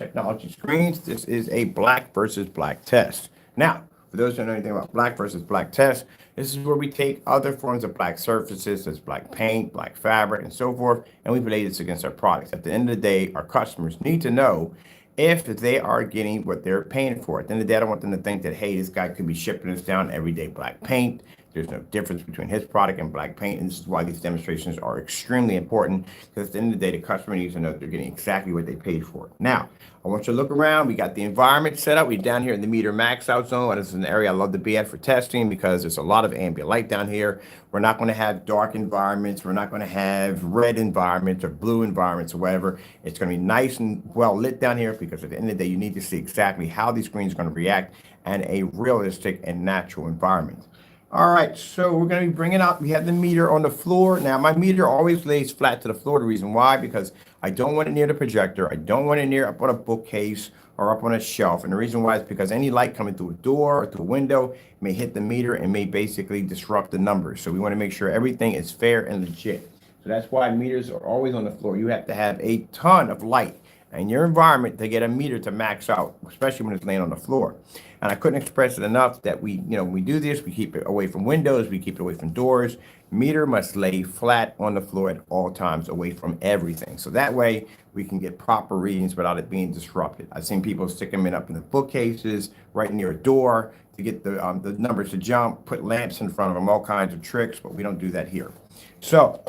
Technology Screens. This is a black versus black test. Now, for those who don't know anything about black versus black test, this is where we take other forms of black surfaces, such as black paint, black fabric, and so forth, and we play this against our products. At the end of the day, our customers need to know if they are getting what they're paying for. At the end of the day, I don't want them to think that, hey, this guy could be shipping us down everyday black paint. There's no difference between his product and black paint, and this is why these demonstrations are extremely important, because at the end of the day, the customer needs to know that they're getting exactly what they paid for. Now, I want you to look around. We got the environment set up. We're down here in the meter max out zone, and this is an area I love to be at for testing because there's a lot of ambient light down here. We're not going to have dark environments. We're not going to have red environments or blue environments or whatever. It's going to be nice and well lit down here because at the end of the day, you need to see exactly how these screens are going to react in a realistic and natural environment. All right, so we're going to be bringing out, we have the meter on the floor. Now, my meter always lays flat to the floor. The reason why, because I don't want it near the projector. I don't want it near up on a bookcase or up on a shelf. And the reason why is because any light coming through a door or through a window may hit the meter and may basically disrupt the numbers. So we want to make sure everything is fair and legit. So that's why meters are always on the floor. You have to have a ton of light in your environment to get a meter to max out, especially when it's laying on the floor. And I couldn't express it enough that when we do this, we keep it away from windows, we keep it away from doors. Meter must lay flat on the floor at all times, away from everything. So that way we can get proper readings without it being disrupted. I've seen people stick them up in the bookcases, right near a door to get the numbers to jump, put lamps in front of them, all kinds of tricks, but we don't do that here. So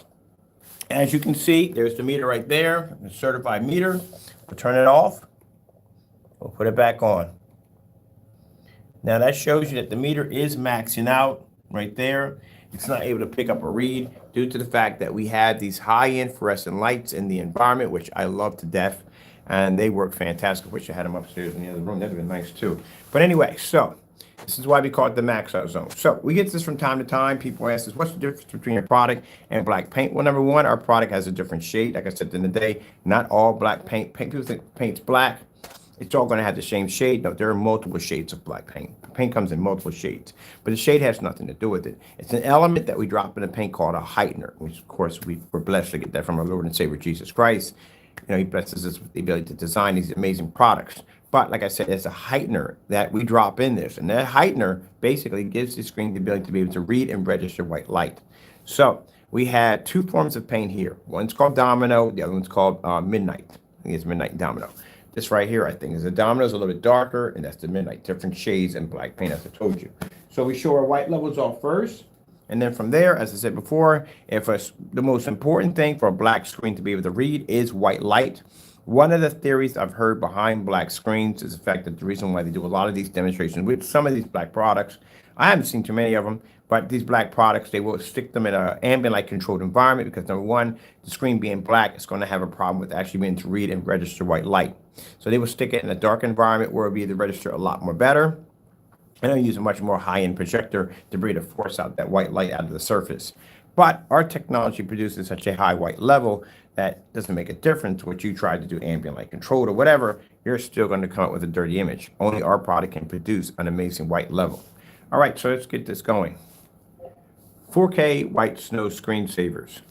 as you can see, there's the meter right there, the certified meter. We'll turn it off. We'll put it back on. Now that shows you that the meter is maxing out right there. It's not able to pick up a read due to the fact that we have these high-end fluorescent lights in the environment, which I love to death, and they work fantastic. I wish I had them upstairs in the other room. That'd have been nice too. But anyway, so this is why we call it the max out zone. So we get this from time to time. People ask us, what's the difference between your product and black paint? Well, number one, our product has a different shade. Like I said, at the end of the day, not all black paint, people think paint's black. It's all going to have the same shade. No, there are multiple shades of black paint. Paint comes in multiple shades, but the shade has nothing to do with it. It's an element that we drop in the paint called a heightener, which of course we're blessed to get that from our Lord and Savior Jesus Christ. He blesses us with the ability to design these amazing products. But like I said, it's a heightener that we drop in this, and that heightener basically gives the screen the ability to be able to read and register white light. So we had two forms of paint here. One's called Domino, the other one's called Midnight. I think it's Midnight Domino. This right here, I think, is the Domino, is a little bit darker, and that's the Midnight. Different shades and black paint, as I told you. So we show our white levels off first, and then from there, as I said before, the most important thing for a black screen to be able to read is white light. One of the theories I've heard behind black screens is the fact that the reason why they do a lot of these demonstrations with some of these black products, I haven't seen too many of them, but these black products, they will stick them in an ambient light controlled environment because number one, the screen being black is going to have a problem with actually being able to read and register white light. So they will stick it in a dark environment where it'll be able to register a lot more better. And they'll use a much more high-end projector to be able to force out that white light out of the surface. But our technology produces such a high white level that doesn't make a difference what you try to do ambient light controlled or whatever, you're still going to come up with a dirty image. Only our product can produce an amazing white level. All right, so let's get this going. 4K white snow screensavers.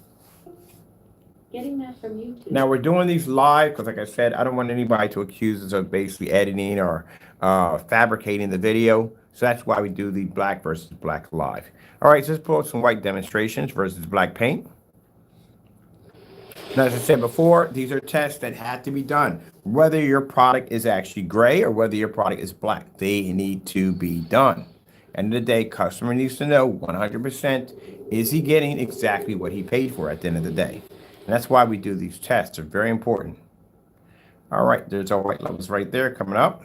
Getting that from YouTube. Now we're doing these live because, like I said, I don't want anybody to accuse us of basically editing or fabricating the video. So that's why we do the black versus black live. All right, so let's pull up some white demonstrations versus black paint. Now, as I said before, these are tests that have to be done. Whether your product is actually gray or whether your product is black, they need to be done. End of the day, customer needs to know 100% is he getting exactly what he paid for at the end of the day. And that's why we do these tests. They're very important. All right, there's our white levels right there coming up.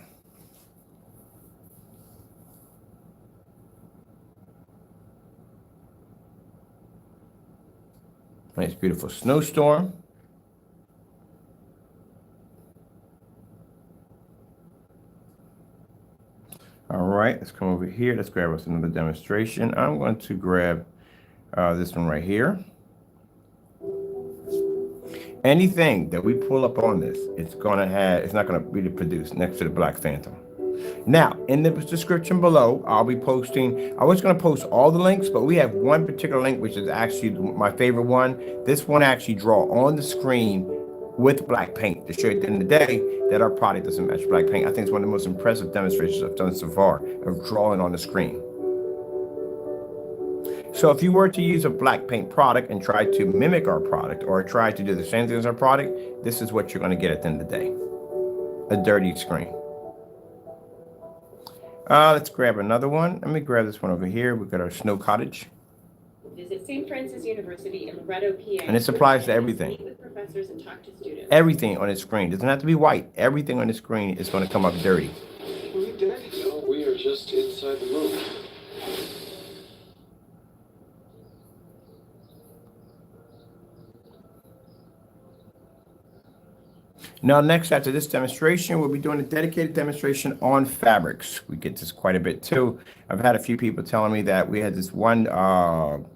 Nice, beautiful snowstorm. All right, let's come over here. Let's grab us another demonstration. I'm going to grab this one right here. Anything that we pull up on this, it's not going to really produce next to the Black Phantom. Now, in the description below, I'll be posting, I was going to post all the links, but we have one particular link, which is actually my favorite one. This one actually draw on the screen with black paint to show you at the end of the day that our product doesn't match black paint. I think it's one of the most impressive demonstrations I've done so far of drawing on the screen. So if you were to use a black paint product and try to mimic our product or try to do the same thing as our product, this is what you're going to get at the end of the day. A dirty screen. Let's grab another one. Let me grab this one over here. We've got our snow cottage. Visit St. Francis University in Loretto, PA. And this applies to everything. Meet with professors and talk to students. Everything on the screen. It doesn't have to be white. Everything on the screen is going to come up dirty. We did. No, we are just inside the room. Now, next after this demonstration, we'll be doing a dedicated demonstration on fabrics. We get this quite a bit too. I've had a few people telling me that we had this one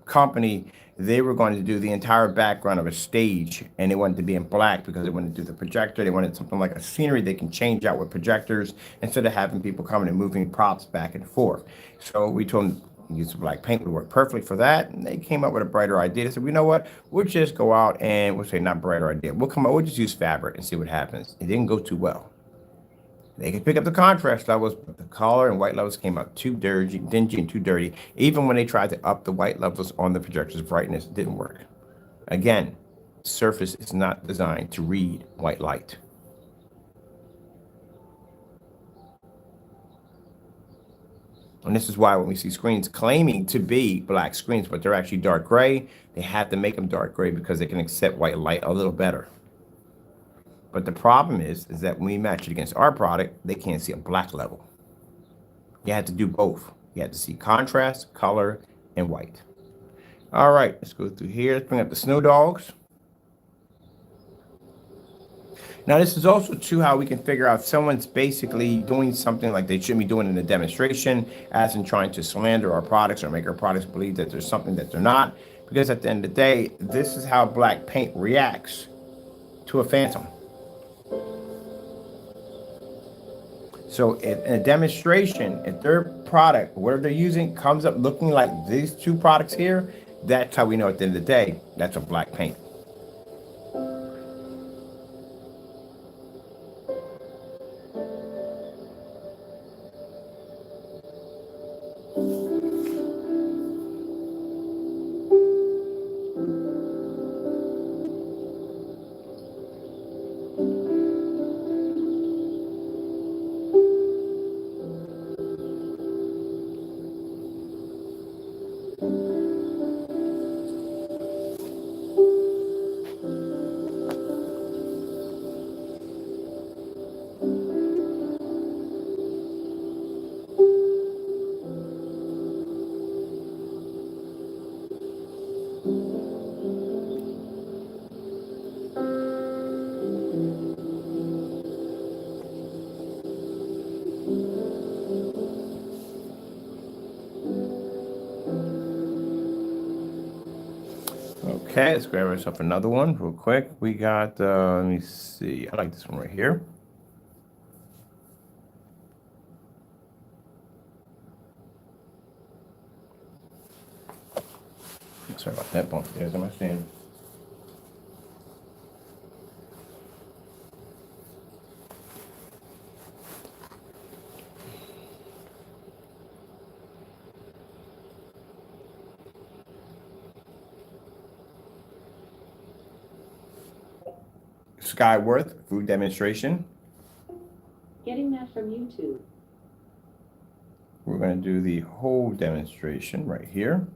company, they were going to do the entire background of a stage and they wanted to be in black because they wanted to do the projector. They wanted something like a scenery they can change out with projectors instead of having people coming and moving props back and forth. So we told them use black paint would work perfectly for that. And they came up with a brighter idea. They said, you know what? We'll just go out and we'll say not brighter idea. We'll just use fabric and see what happens. It didn't go too well. They could pick up the contrast levels, but the color and white levels came out too dirty, dingy and too dirty. Even when they tried to up the white levels on the projector's brightness, it didn't work. Again, surface is not designed to read white light. And this is why when we see screens claiming to be black screens, but they're actually dark gray, they have to make them dark gray because they can accept white light a little better. But the problem is that when we match it against our product, they can't see a black level. You have to do both. You have to see contrast, color, and white. All right, let's go through here. Let's bring up the snow dogs. Now, this is also too how we can figure out if someone's basically doing something like they shouldn't be doing in a demonstration, as in trying to slander our products or make our products believe that there's something that they're not. Because at the end of the day, this is how black paint reacts to a phantom. So in a demonstration, if their product, whatever they're using, comes up looking like these two products here, that's how we know at the end of the day, that's a black paint. Okay, let's grab ourselves another one real quick. We got, let me see. I like this one right here. Sorry about that bump. There's my stand. Skyworth food demonstration. Getting that from YouTube. We're going to do the whole demonstration right here.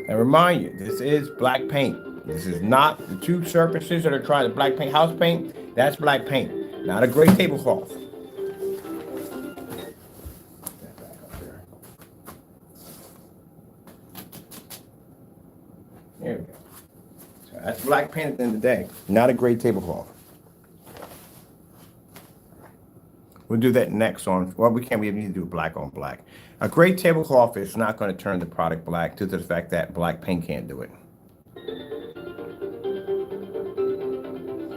And remind you, this is black paint. This is not the two surfaces that are trying to black paint house paint. That's black paint, not a gray tablecloth. There we go. So that's black paint at the end of the day, not a gray tablecloth. We'll do that next on, well, we can't, we need to do black on black. A gray tablecloth is not going to turn the product black due to the fact that black paint can't do it.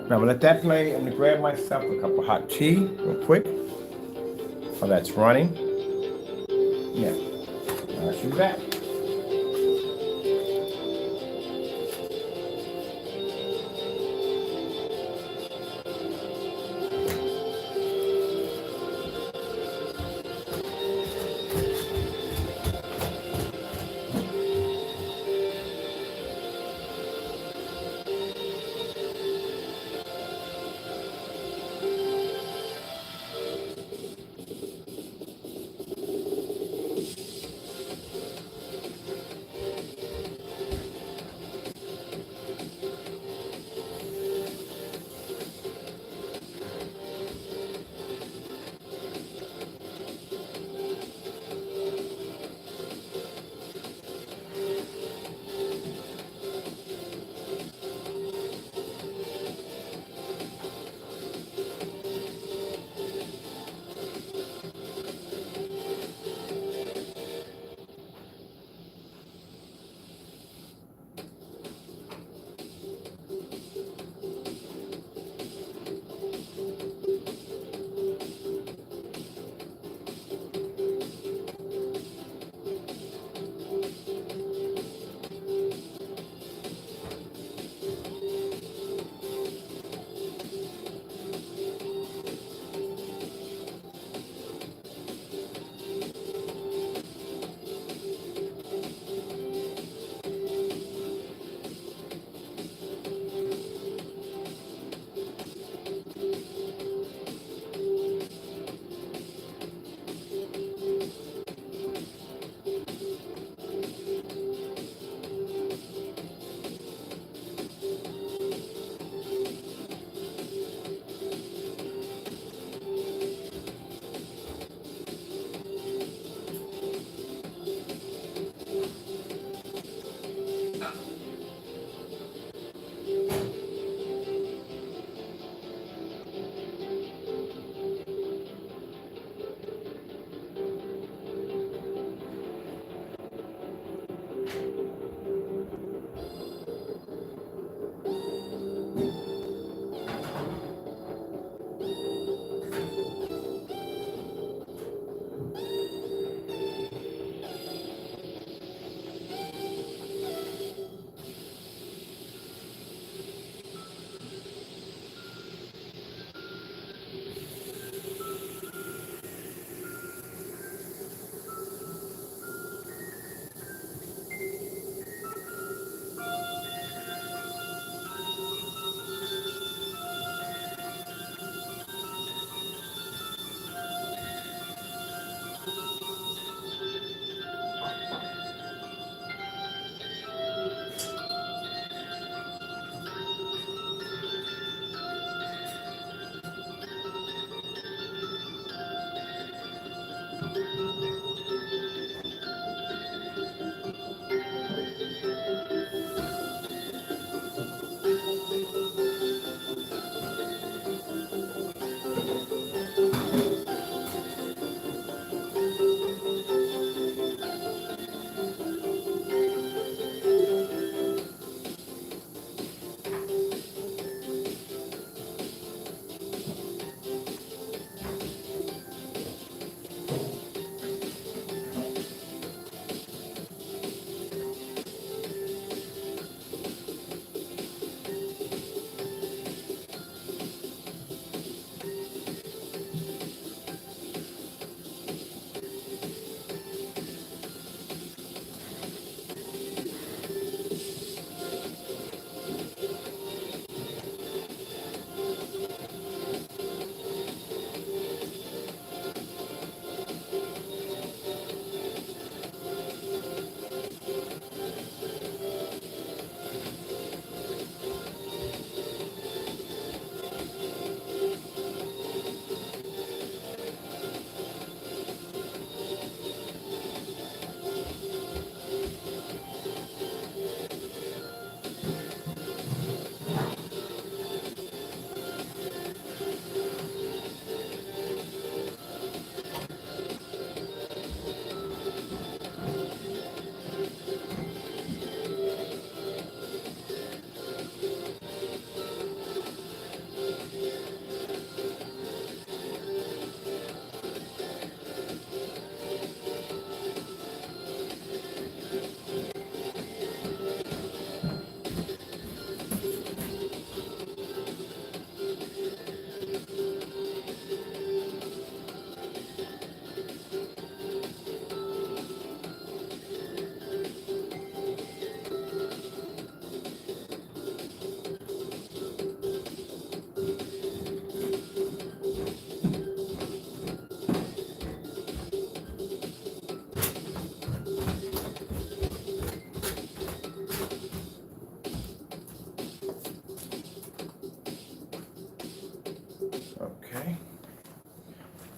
Now, I'm gonna let that play. I'm gonna grab myself a cup of hot tea real quick while that's running. Yeah, I'll see you back.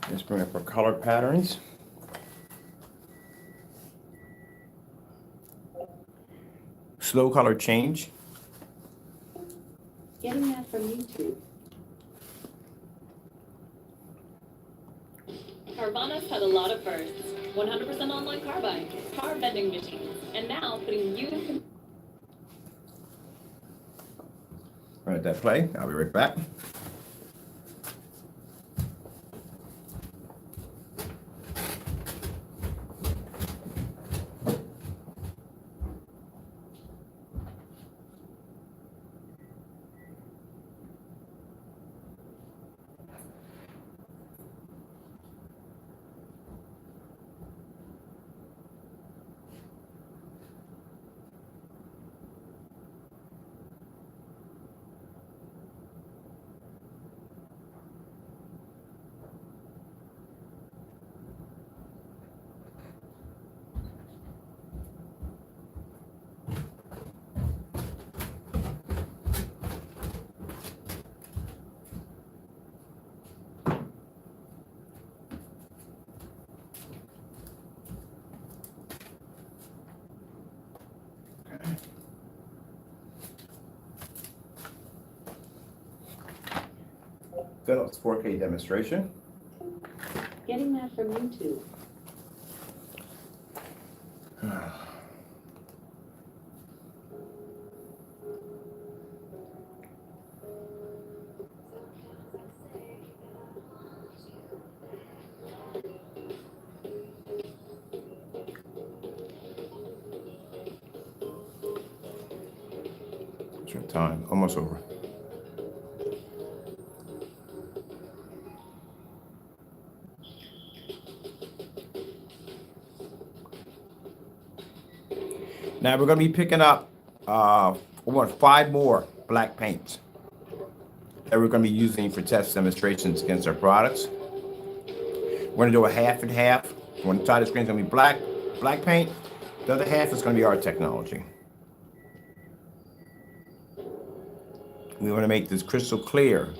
Let's bring up our color patterns. Slow color change. Getting that from YouTube. Carvana's had a lot of firsts. 100% online car buying, car vending machines, and now putting you in. Let that play. I'll be right back. Philips 4K demonstration. Getting that from YouTube. What's your time? Almost over. Now we're going to be picking up we want 5 more black paints that we're going to be using for test demonstrations against our products. We're going to do a half and half. One side of the screen is going to be black paint. The other half is going to be our technology. We want to make this crystal clear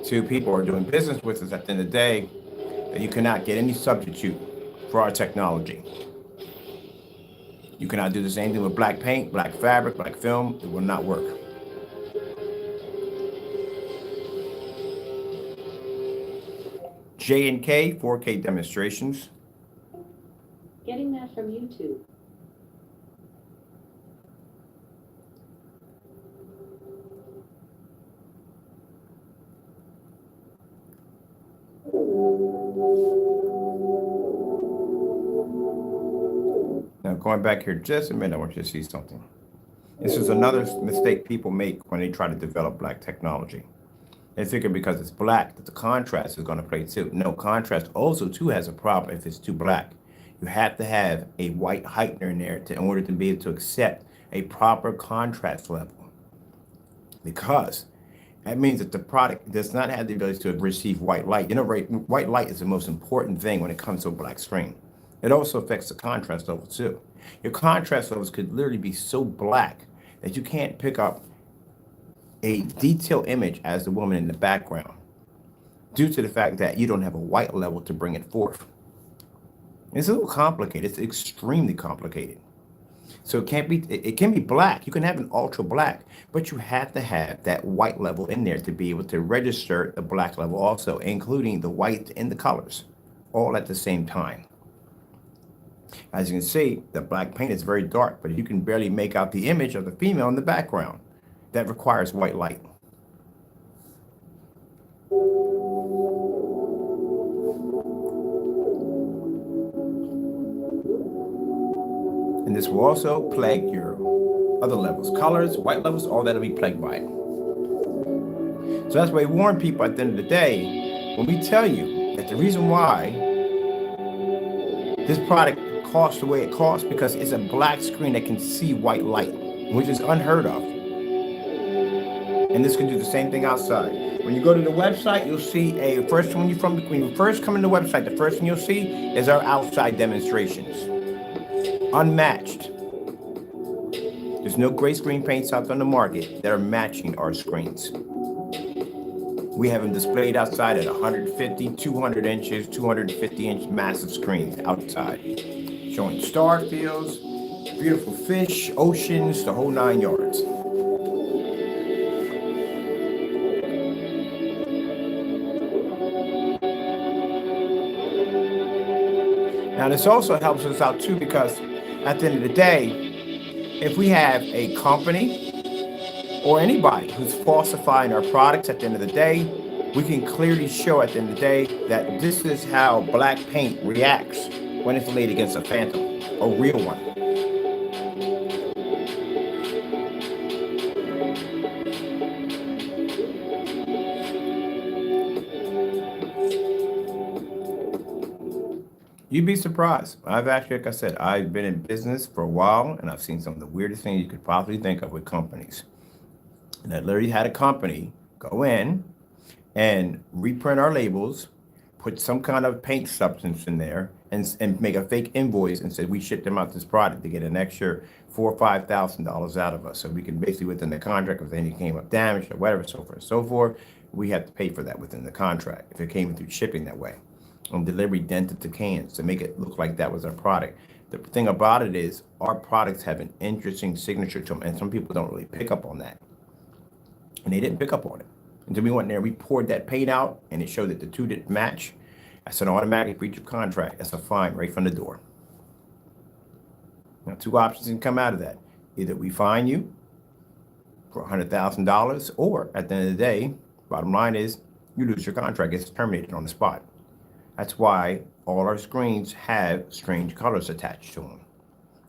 to people who are doing business with us at the end of the day that you cannot get any substitute for our technology. You cannot do the same thing with black paint, black fabric, black film. It will not work. J&K 4K demonstrations. Getting that from YouTube. Now going back here just a minute, I want you to see something. This is another mistake people make when they try to develop black technology. They figure because it's black that the contrast is going to play too. No, contrast also too has a problem if it's too black. You have to have a white heightener in there in order to be able to accept a proper contrast level. Because that means that the product does not have the ability to receive white light. You know, white light is the most important thing when it comes to a black screen. It also affects the contrast level too. Your contrast levels could literally be so black that you can't pick up a detailed image as the woman in the background due to the fact that you don't have a white level to bring it forth. It's a little complicated. It's extremely complicated. So it can be black. You can have an ultra black, but you have to have that white level in there to be able to register the black level also, including the white and the colors, all at the same time. As you can see, the black paint is very dark, but you can barely make out the image of the female in the background. That requires white light. And this will also plague your other levels. Colors, white levels, all that will be plagued by it. So that's why we warn people at the end of the day, when we tell you that the reason why this product costs the way it costs, because it's a black screen that can see white light, which is unheard of. And this can do the same thing outside. When you go to the website, you'll see when you first come in the website, the first thing you'll see is our outside demonstrations. Unmatched. There's no gray screen paints out on the market that are matching our screens. We have them displayed outside at 150, 200 inches, 250-inch massive screens outside, showing star fields, beautiful fish, oceans, the whole 9 yards. Now, this also helps us out too, because at the end of the day, if we have a company or anybody who's falsifying our products at the end of the day, we can clearly show at the end of the day that this is how black paint reacts when it's laid against a phantom, a real one. You'd be surprised. I've actually, like I said, I've been in business for a while, and I've seen some of the weirdest things you could possibly think of with companies. And I literally had a company go in and reprint our labels, put some kind of paint substance in there, and make a fake invoice and said we shipped them out this product to get an extra $4,000 or $5,000 out of us. So we can basically, within the contract, if any came up damaged or whatever, so forth and so forth, we have to pay for that within the contract if it came through shipping that way. On delivery, dented to cans to make it look like that was our product. The thing about it is our products have an interesting signature to them, and some people don't really pick up on that. And they didn't pick up on it until we went there. We poured that paint out, and it showed that the two didn't match. That's an automatic breach of contract. That's a fine right from the door. Now, two options can come out of that. Either we fine you for $100,000, or at the end of the day, bottom line is you lose your contract. It's terminated on the spot. That's why all our screens have strange colors attached to them.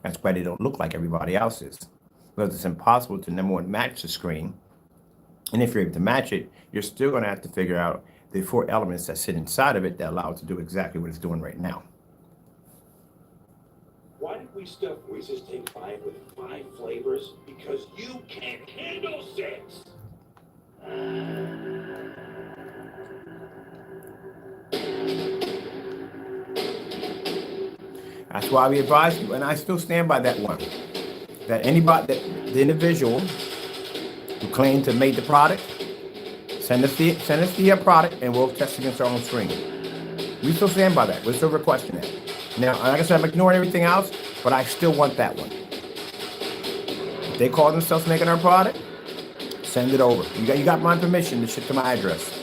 That's why they don't look like everybody else's. Because it's impossible to, number one, match the screen. And if you're able to match it, you're still going to have to figure out the 4 elements that sit inside of it that allow it to do exactly what it's doing right now. Why did we stuff Reese's Take 5 with 5 flavors? Because you can't handle 6! That's why we advise you, and I still stand by that one. That anybody, that the individual who claimed to make the product, send us the product, and we'll test against our own screen. We still stand by that. We're still requesting that. Now, like I said, I'm ignoring everything else, but I still want that one. If they call themselves making our product, send it over. You got my permission to ship to my address.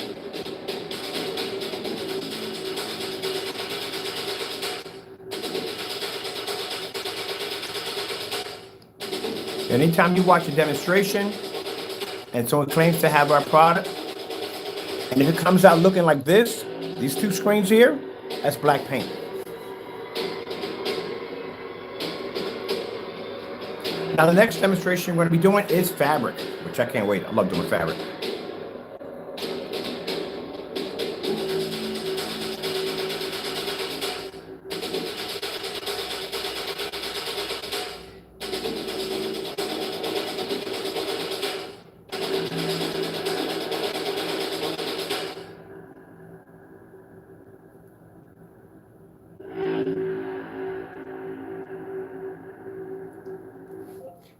Anytime you watch a demonstration and someone claims to have our product, and if it comes out looking like this, these 2 screens here, that's black paint. Now the next demonstration we're going to be doing is fabric, which I can't wait. I love doing fabric.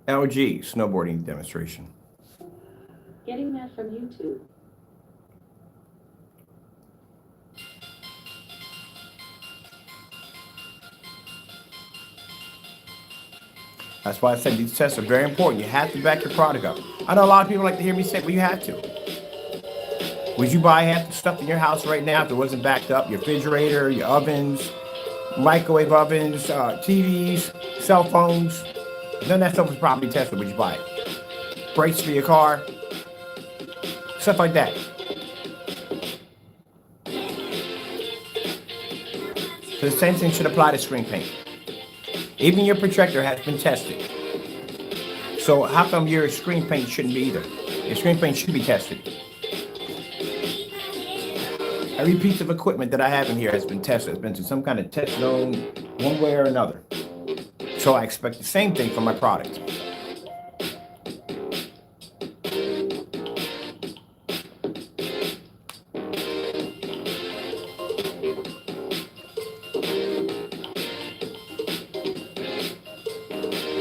LG snowboarding demonstration. Getting that from YouTube. That's why I said these tests are very important. You have to back your product up. I know a lot of people like to hear me say, well, you have to. Would you buy half the stuff in your house right now if it wasn't backed up? Your refrigerator, your ovens, microwave ovens, TVs, cell phones. None of that stuff was properly tested. Would you buy it? Brakes for your car, stuff like that. So the same thing should apply to screen paint. Even your projector has been tested. So how come your screen paint shouldn't be either? Your screen paint should be tested. Every piece of equipment that I have in here has been tested. It's been to some kind of test zone, one way or another. So I expect the same thing from my product.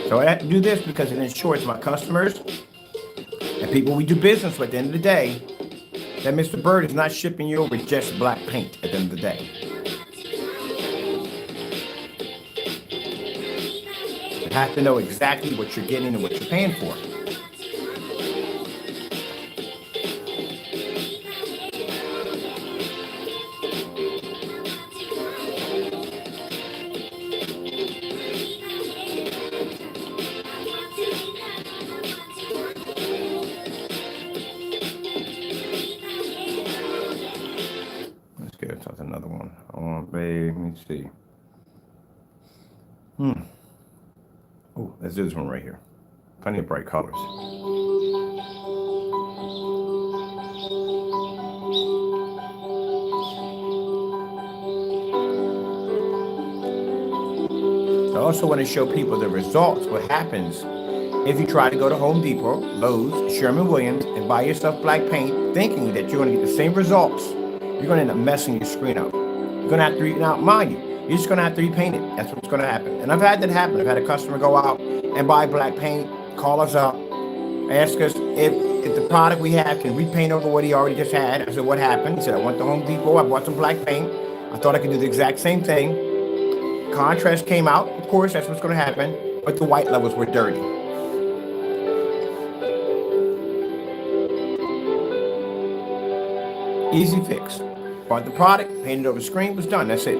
So I have to do this because it ensures my customers and people we do business with at the end of the day that Mr. Bird is not shipping you over just black paint at the end of the day. You have to know exactly what you're getting and what you're paying for. Let's get another one. Let me see. Oh, there's this one right here. Plenty of bright colors. I also want to show people the results, what happens if you try to go to Home Depot, Lowe's, Sherwin-Williams, and buy yourself black paint, thinking that you're going to get the same results. You're going to end up messing your screen up. You're going to have to, now mind you, you're just going to have to repaint it. That's what's going to happen. And I've had that happen. I've had a customer go out and buy black paint, call us up, ask us if the product we have can repaint over what he already just had. I said, what happened? He said, I went to Home Depot, I bought some black paint. I thought I could do the exact same thing. Contrast came out, of course, that's what's going to happen, but the white levels were dirty. Easy fix. Bought the product, painted over the screen, was done. That's it.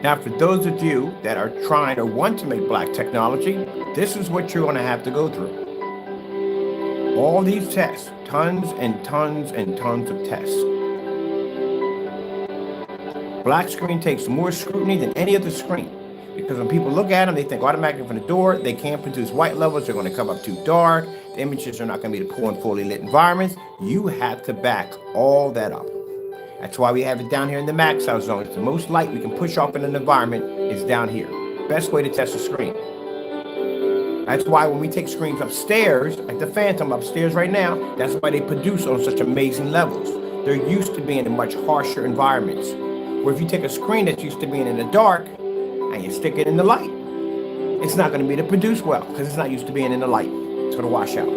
Now, for those of you that are trying or want to make black technology, this is what you're going to have to go through. All these tests, tons and tons and tons of tests. Black screen takes more scrutiny than any other screen, because when people look at them, they think automatically from the door, they can't produce white levels, they're going to come up too dark, the images are not going to be the cool and fully lit environments. You have to back all that up. That's why we have it down here in the max out zone. It's the most light we can push off in an environment is down here. Best way to test a screen. That's why when we take screens upstairs, like the Phantom upstairs right now, that's why they produce on such amazing levels. They're used to being in much harsher environments. Where if you take a screen that's used to being in the dark and you stick it in the light, it's not going to be able to produce well because it's not used to being in the light. It's going to wash out.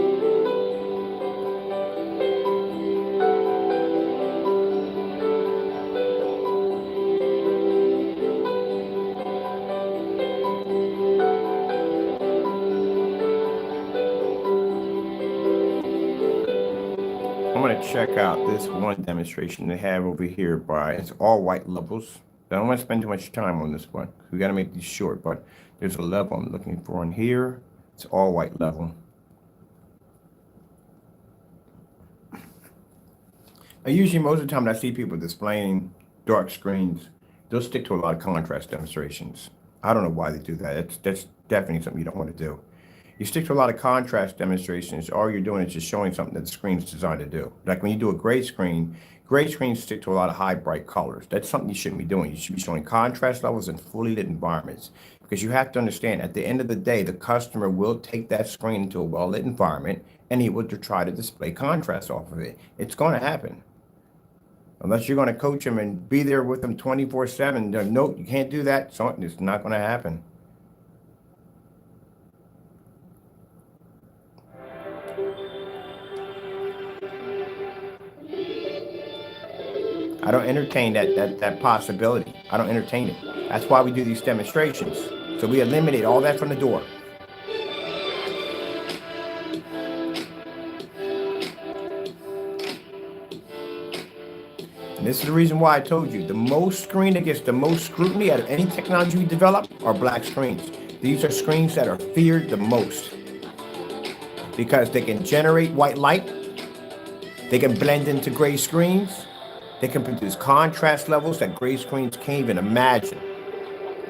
I'm going to check out this one demonstration they have over here by, it's all white levels. I don't want to spend too much time on this one. We got to make these short, but there's a level I'm looking for in here. It's all white level. Usually most of the time when I see people displaying dark screens, they'll stick to a lot of contrast demonstrations. I don't know why they do that. That's definitely something you don't want to do. You stick to a lot of contrast demonstrations, all you're doing is just showing something that the screen is designed to do. Like when you do a gray screens stick to a lot of high, bright colors. That's something you shouldn't be doing. You should be showing contrast levels in fully lit environments. Because you have to understand, at the end of the day, the customer will take that screen into a well-lit environment and he will try to display contrast off of it. It's going to happen. Unless you're going to coach them and be there with them 24/7. No, you can't do that. So it's not going to happen. I don't entertain that possibility. I don't entertain it. That's why we do these demonstrations. So we eliminate all that from the door. And this is the reason why I told you, the most screen that gets the most scrutiny out of any technology we develop are black screens. These are screens that are feared the most because they can generate white light. They can blend into gray screens. They can produce contrast levels that gray screens can't even imagine.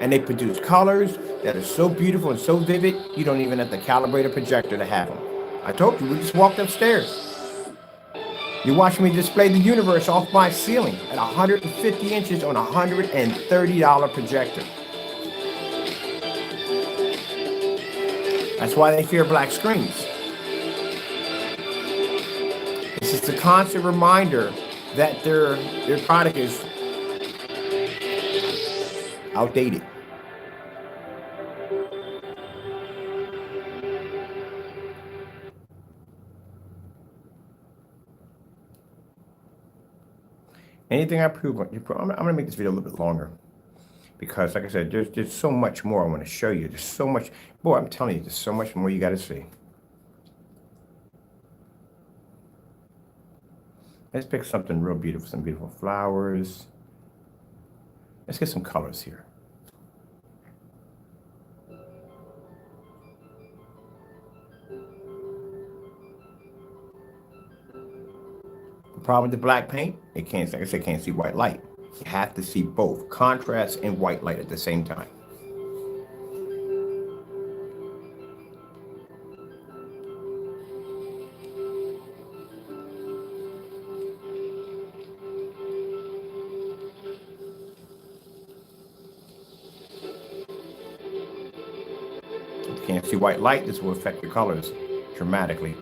And they produce colors that are so beautiful and so vivid, you don't even have to calibrate a projector to have them. I told you, we just walked upstairs. You're watching me display the universe off my ceiling at 150 inches on a $130 projector. That's why they fear black screens. It's just a constant reminder that their product is outdated. Anything I prove, I'm gonna make this video a little bit longer because, like I said, there's so much more I want to show you. There's so much, boy, I'm telling you, there's so much more you got to see. Let's pick something real beautiful, some beautiful flowers. Let's get some colors here. The problem with the black paint, it can't, like I said, can't see white light. You have to see both contrast and white light at the same time. If you can't see white light, this will affect your colors dramatically.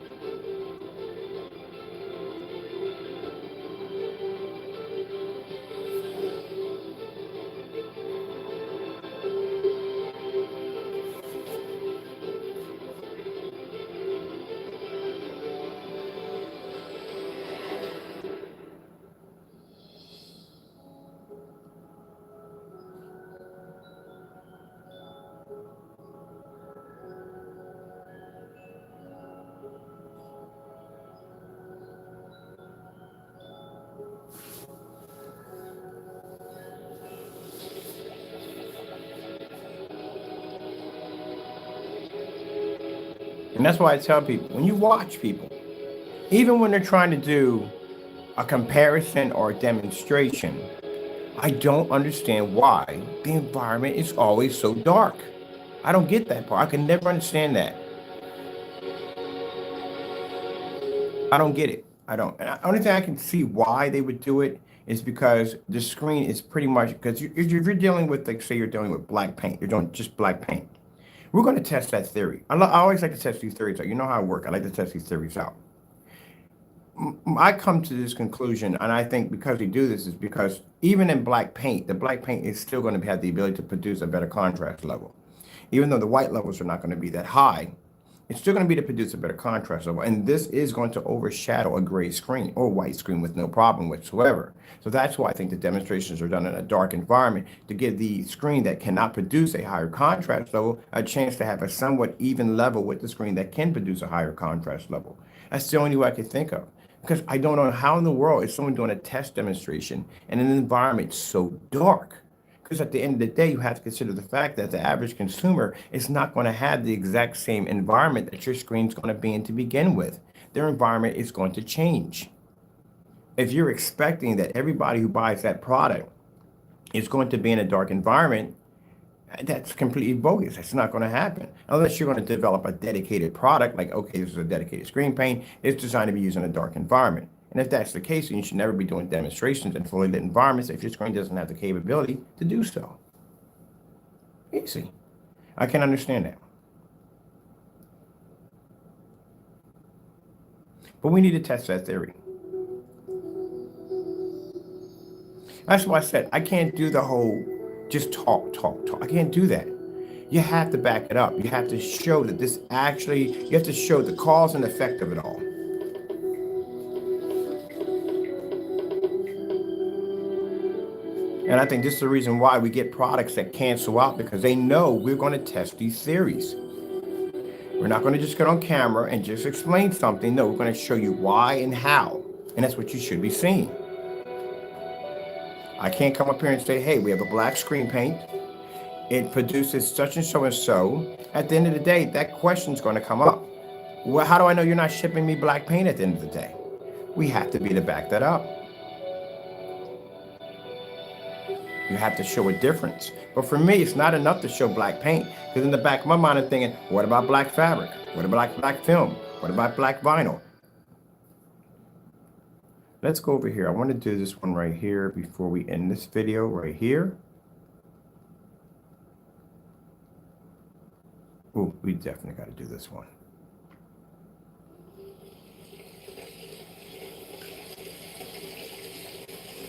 And that's why I tell people, when you watch people, even when they're trying to do a comparison or a demonstration, I don't understand why the environment is always so dark. I don't get that part. I can never understand that. I don't get it. I don't. And the only thing I can see why they would do it is because the screen is pretty much, because if you're dealing with, like, say you're dealing with black paint, you're doing just black paint. We're going to test that theory. I always like to test these theories out. You know how I work. I like to test these theories out. I come to this conclusion, and I think because we do this is because even in black paint, the black paint is still going to have the ability to produce a better contrast level. Even though the white levels are not going to be that high, it's still going to be to produce a better contrast level. And this is going to overshadow a gray screen or white screen with no problem whatsoever. So that's why I think the demonstrations are done in a dark environment to give the screen that cannot produce a higher contrast level a chance to have a somewhat even level with the screen that can produce a higher contrast level. That's the only way I could think of. Because I don't know how in the world is someone doing a test demonstration in an environment so dark. Because at the end of the day, you have to consider the fact that the average consumer is not going to have the exact same environment that your screen's going to be in to begin with. Their environment is going to change. If you're expecting that everybody who buys that product is going to be in a dark environment, that's completely bogus. That's not going to happen unless you're going to develop a dedicated product like, okay, this is a dedicated screen paint. It's designed to be used in a dark environment. And if that's the case, then you should never be doing demonstrations in fully lit environments if your screen doesn't have the capability to do so. Easy. I can understand that. But we need to test that theory. That's why I said I can't do the whole just talk. I can't do that. You have to back it up. You have to show that this actually, you have to show the cause and effect of it all. And I think this is the reason why we get products that cancel out, because they know we're going to test these theories. We're not going to just get on camera and just explain something. No, we're going to show you why and how. And that's what you should be seeing. I can't come up here and say, hey, we have a black screen paint. It produces such and so and so. At the end of the day, that question's going to come up. Well, how do I know you're not shipping me black paint at the end of the day? We have to be to back that up. You have to show a difference. But for me, it's not enough to show black paint, because in the back of my mind, I'm thinking, what about black fabric? What about black film? What about black vinyl? Let's go over here. I want to do this one right here before we end this video right here. Ooh, we definitely got to do this one.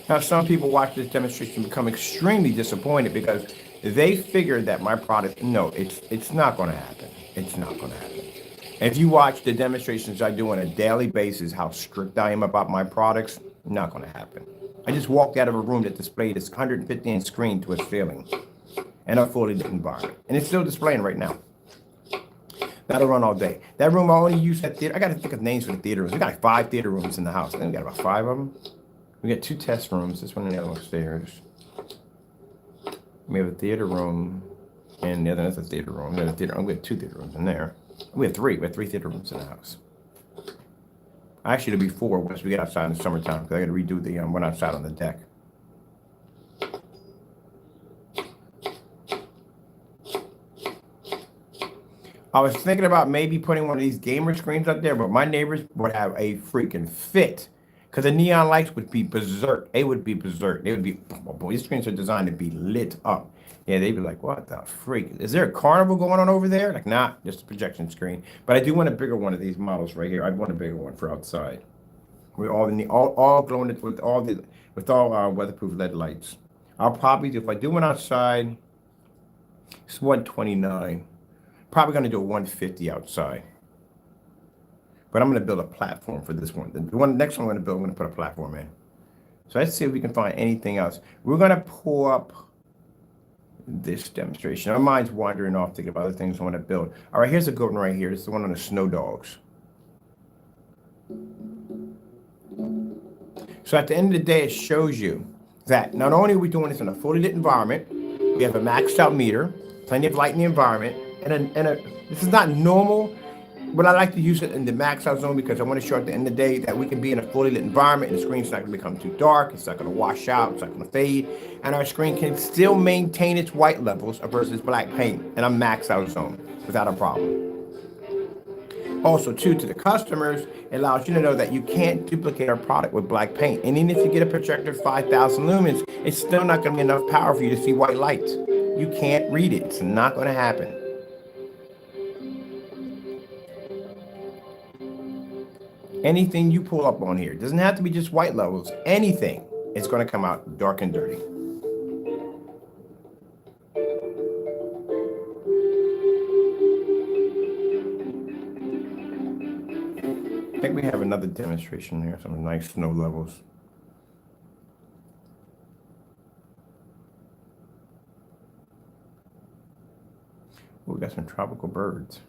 Now, some people watch this demonstration become extremely disappointed because they figured that my product, no, it's not going to happen. It's not going to happen. And if you watch the demonstrations I do on a daily basis, how strict I am about my products, not going to happen. I just walked out of a room that displayed this 150-inch screen to its ceiling in a fully lit environment. And it's still displaying right now. That'll run all day. That room I only use that theater. I got to think of names for the theater rooms. We got like 5 theater rooms in the house. I think we got about 5 of them. We got 2 test rooms. This one and the other one upstairs. We have a theater room and the other is a theater room. We have 2 theater rooms in there. We have 3. We have 3 theater rooms in the house. Actually, it'll be 4 once we get outside in the summertime because I got to redo the one outside on the deck. I was thinking about maybe putting one of these gamer screens up there, but my neighbors would have a freaking fit because the neon lights would be berserk. They would be berserk. They would be, these screens are designed to be lit up. Yeah, they'd be like, what the freak? Is there a carnival going on over there? Like, nah, just a projection screen. But I do want a bigger one of these models right here. I'd want a bigger one for outside. With all glowing with all weatherproof LED lights. I'll probably do, if I do one outside, it's 129. Probably going to do a 150 outside. But I'm going to build a platform for this one. The next one I'm going to build, I'm going to put a platform in. So let's see if we can find anything else. We're going to pull up this demonstration. Our mind's wandering off thinking about other things I want to build. All right, here's a good one right here. This is the one on the snow dogs. So at the end of the day, it shows you that not only are we doing this in a fully lit environment, we have a maxed out meter, plenty of light in the environment, and this is not normal, but I like to use it in the max out zone because I want to show at the end of the day that we can be in a fully lit environment and the screen's not going to become too dark, it's not going to wash out, it's not going to fade, and our screen can still maintain its white levels versus black paint in a max out zone without a problem. Also, too, to the customers, it allows you to know that you can't duplicate our product with black paint. And even if you get a projector 5,000 lumens, it's still not going to be enough power for you to see white light. You can't read it. It's not going to happen. Anything you pull up on here, it doesn't have to be just white levels. Anything is going to come out dark and dirty. I think we have another demonstration here, some nice snow levels. Oh, we got some tropical birds.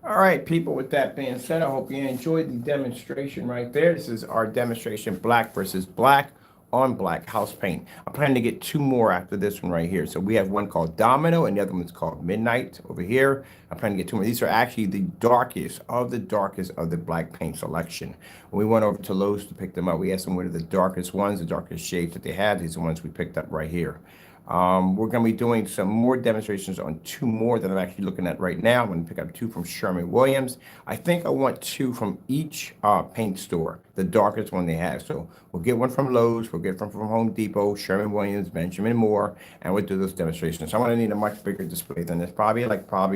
All right, people, with that being said, I hope you enjoyed the demonstration right there. This is our demonstration, black versus black on black house paint. I'm planning to get 2 more after this one right here. So we have one called Domino and the other one's called Midnight over here. I'm planning to get 2 more. These are actually the darkest of the black paint selection. When we went over to Lowe's to pick them up, we asked them what are the darkest ones, the darkest shades that they have. These are the ones we picked up right here. We're going to be doing some more demonstrations on 2 more that I'm actually looking at right now. I'm going to pick up 2 from Sherwin-Williams. I think I want 2 from each paint store, the darkest one they have. So we'll get one from Lowe's, we'll get one from Home Depot, Sherwin-Williams, Benjamin Moore, and we'll do those demonstrations. So I'm going to need a much bigger display than this. Probably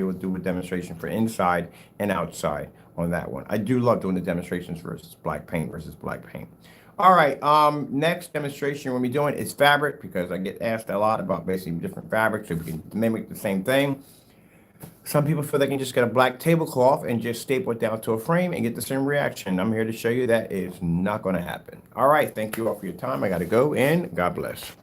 we'll do a demonstration for inside and outside on that one. I do love doing the demonstrations versus black paint. All right, next demonstration we'll be doing is fabric because I get asked a lot about basically different fabrics so we can mimic the same thing. Some people feel they can just get a black tablecloth and just staple it down to a frame and get the same reaction. I'm here to show you that is not going to happen. All right, thank you all for your time. I got to go and God bless.